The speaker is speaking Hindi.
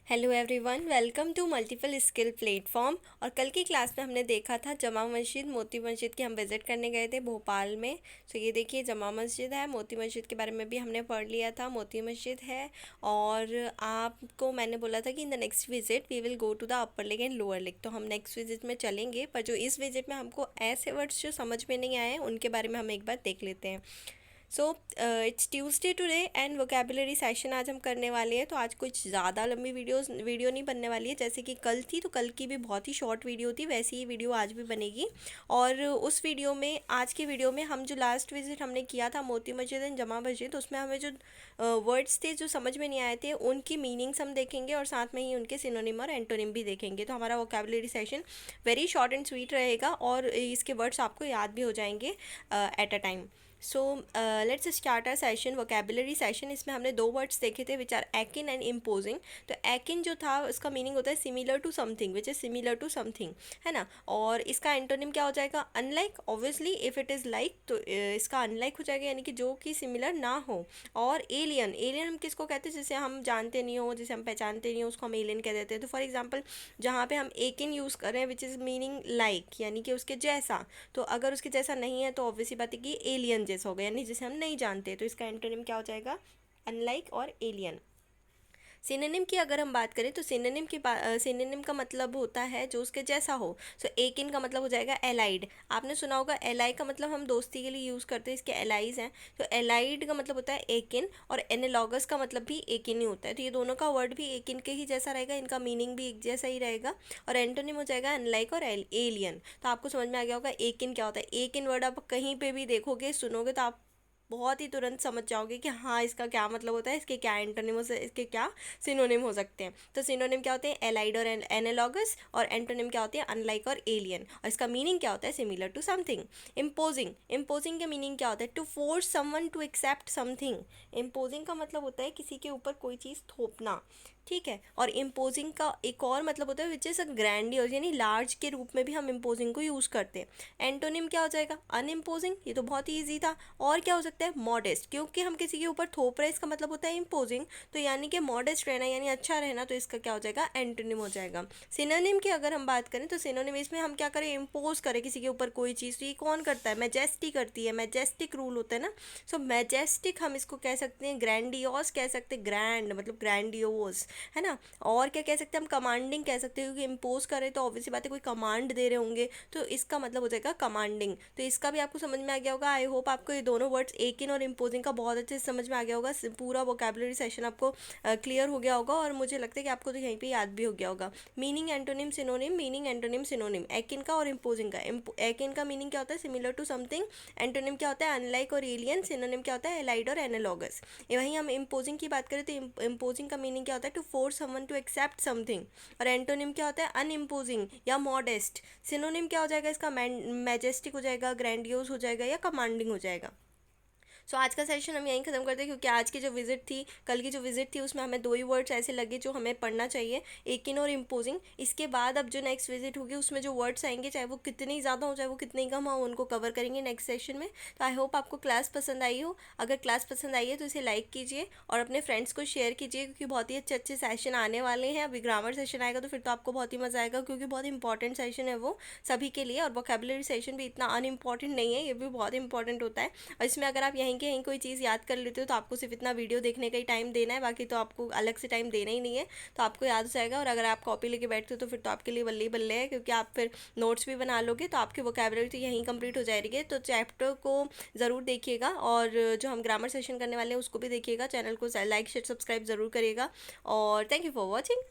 Hello everyone, welcome to multiple skill platform. और कल की क्लास में हमने देखा था जमा मस्जिद, मोती मस्जिद की हम विज़िट करने गए थे भोपाल में। तो ये देखिए जमा मस्जिद है, मोती मस्जिद के बारे में भी हमने पढ़ लिया था, मोती मस्जिद है। और आपको मैंने बोला था कि in the next visit we will go to the upper lake and lower lake. तो हम नेक्स्ट विजिट में चलेंगे, पर जो इस विजिट में हमको ऐसे वर्ड्स जो समझ में नहीं आए हैं उनके बारे में हम एक बार देख लेते हैं। So it's Tuesday today and vocabulary session आज हम करने वाले हैं। तो आज कुछ ज़्यादा लंबी वीडियो नहीं बनने वाली है, जैसे कि कल थी। तो कल की भी बहुत ही शॉर्ट वीडियो थी, वैसी ही वीडियो आज भी बनेगी। और उस वीडियो में, आज की वीडियो में, हम जो लास्ट विजिट हमने किया था मोती मस्जिद एंड जमा मस्जिद, उसमें हमें जो वर्ड्स थे जो समझ में नहीं आए थे उनकी मीनिंग्स हम देखेंगे और साथ में ही उनके सिनोनिम और एंटोनिम भी देखेंगे। तो हमारा vocabulary session very short and sweet रहेगा और इसके वर्ड्स आपको याद भी हो जाएंगे at a time. So let's start our session, vocabulary session. इसमें हमने दो वर्ड्स देखे थे which are akin and imposing. तो एकिन जो था उसका मीनिंग होता है similar to something, which is similar to something, है ना। और इसका एंटोनिम क्या हो जाएगा? Unlike. Obviously if it is like तो इसका अनलाइक हो जाएगा, यानी कि जो कि सिमिलर ना हो। और एलियन, एलियन हम किसको कहते हैं? जिसे हम जानते नहीं हो, जिसे हम पहचानते नहीं हो, उसको हम एलियन कह देते हैं। तो फॉर एग्जाम्पल जहाँ पे हम एकिन यूज़ कर रहे हैं विच इज़ मीनिंग लाइक, यानी कि उसके जैसा। तो अगर उसके जैसा नहीं है तो ऑब्वियसली बात है कि एलियन जैसा होगा, यानी जिसे हम नहीं जानते। तो इसका एंटोनिम क्या हो जाएगा? अनलाइक और एलियन। सिनोनिम की अगर हम बात करें तो सिनोनिम का मतलब होता है जो उसके जैसा हो। सो एकिन का मतलब हो जाएगा एलाइड। आपने सुना होगा एलाई का मतलब हम दोस्ती के लिए यूज़ करते हैं, इसके एलाइज हैं। तो एलाइड का मतलब होता है एकिन, और एनालॉगस का मतलब भी एकिन ही होता है। तो ये दोनों का वर्ड भी एकिन के ही जैसा रहेगा, इनका मीनिंग भी एक जैसा ही रहेगा। और एंटोनिम हो जाएगा अनलाइक और एलियन। तो आपको समझ में आ गया होगा एकिन क्या होता है। एकिन वर्ड आप कहीं पे भी देखोगे, सुनोगे, तो आप बहुत ही तुरंत समझ जाओगे कि हाँ इसका क्या मतलब होता है, इसके क्या एंटोनिम हो, इसके क्या सिनोनिम हो सकते हैं। तो सिनोनिम क्या होते हैं? एलाइड और एनालॉगस। और एंटोनिम क्या होते हैं? अनलाइक और एलियन। और इसका मीनिंग क्या होता है? Similar to something. Imposing, imposing का मीनिंग क्या होता है? To force someone to accept something. Imposing का मतलब होता है किसी के ऊपर कोई चीज़ थोपना, ठीक है। और इम्पोजिंग का एक और मतलब होता है विच इज़ अ ग्रैंडियोज, यानी लार्ज के रूप में भी हम इम्पोजिंग को यूज़ करते हैं। एंटोनिम क्या हो जाएगा? अनइम्पोजिंग। ये तो बहुत ही ईजी था। और क्या हो सकता है? मॉडेस्ट, क्योंकि हम किसी के ऊपर थोप रहे हैं, इसका मतलब होता है इम्पोजिंग। तो यानी कि मॉडेस्ट रहना यानी अच्छा रहना, तो इसका क्या हो जाएगा? एंटोनिम हो जाएगा। सिनोनिम की अगर हम बात करें तो सिनोनिम इसमें हम क्या करें? इम्पोज करें किसी के ऊपर कोई चीज़। तो ये कौन करता है? मैजेस्टी करती है, मैजेस्टिक रूल होता है ना। सो मैजेस्टिक हम इसको कह सकते हैं, ग्रैंडियोस कह सकते हैं, ग्रैंड मतलब ग्रैंडियोस, है ना। और क्या कह सकते हैं? हम कमांडिंग कह सकते हैं, क्योंकि इम्पोज करें तो ऑब्वियसली बात है कोई कमांड दे रहे होंगे, तो इसका मतलब हो जाएगा कमांडिंग। तो इसका भी आपको समझ में आ गया होगा। आई होप आपको ये दोनों वर्ड्स एकिन और इम्पोजिंग का बहुत अच्छे से समझ में आ गया होगा। पूरा वोकेबुलरी सेशन आपको क्लियर हो गया होगा, और मुझे लगता है कि आपको तो यहीं पे याद भी हो गया होगा। Meaning antonym synonym, meaning antonym synonym, Eakin का और इम्पोजिंग का। एकिन का मीनिंग क्या होता है? Similar to something. एंटोनिम क्या होता है? अनलाइक और एलियन। सिनोनिम क्या होता है? एलाइड और एनालॉगस। वहीं हम इम्पोजिंग की बात करें तो इम्पोजिंग का मीनिंग क्या होता है? To force someone to accept something. और एंटोनिम क्या होता है? अनइम्पोजिंग या मॉडेस्ट। सिनोनिम क्या हो जाएगा इसका? मैजेस्टिक हो जाएगा, ग्रैंडियोस हो जाएगा, या कमांडिंग हो जाएगा। सो आज का सेशन हम यहीं ख़त्म करते हैं, क्योंकि आज की जो विजिट थी, कल की जो विजिट थी, उसमें हमें दो ही वर्ड्स ऐसे लगे जो हमें पढ़ना चाहिए, एकिन और इम्पोजिंग। इसके बाद अब जो नेक्स्ट विजिट होगी उसमें जो वर्ड्स आएंगे, चाहे वो कितने ही ज़्यादा हो चाहे वो कितने ही कम हो, उनको कवर करेंगे नेक्स्ट सेशन में। तो आई होप आपको क्लास पसंद आई हो। अगर क्लास पसंद आई है तो इसे लाइक कीजिए और अपने फ्रेंड्स को शेयर कीजिए, क्योंकि बहुत ही अच्छे अच्छे सेशन आने वाले हैं। अभी ग्रामर सेशन आएगा तो फिर तो आपको बहुत ही मज़ा आएगा, क्योंकि बहुत इंपॉर्टेंट सेशन है वो सभी के लिए। और वोकेबुलरी सेशन भी इतना अनइम्पॉर्टेंट नहीं है, ये भी बहुत इंपॉर्टेंट होता है। और इसमें अगर आप यहीं के यहीं कोई चीज़ याद कर लेते हो तो आपको सिर्फ इतना वीडियो देखने का ही टाइम देना है, बाकी तो आपको अलग से टाइम देना ही नहीं है। तो आपको याद हो जाएगा। और अगर आप कॉपी लेके बैठते हो तो फिर तो आपके लिए बल्ले ही बल्ले है, क्योंकि आप फिर नोट्स भी बना लोगे, तो आपकी वोकेबुलरी तो यहीं कंप्लीट हो जाएगी। तो चैप्टर को ज़रूर देखिएगा, और जो हम ग्रामर सेशन करने वाले हैं उसको भी देखिएगा। चैनल को लाइक शेयर सब्सक्राइब ज़रूर करिएगा। और थैंक यू फॉर वॉचिंग।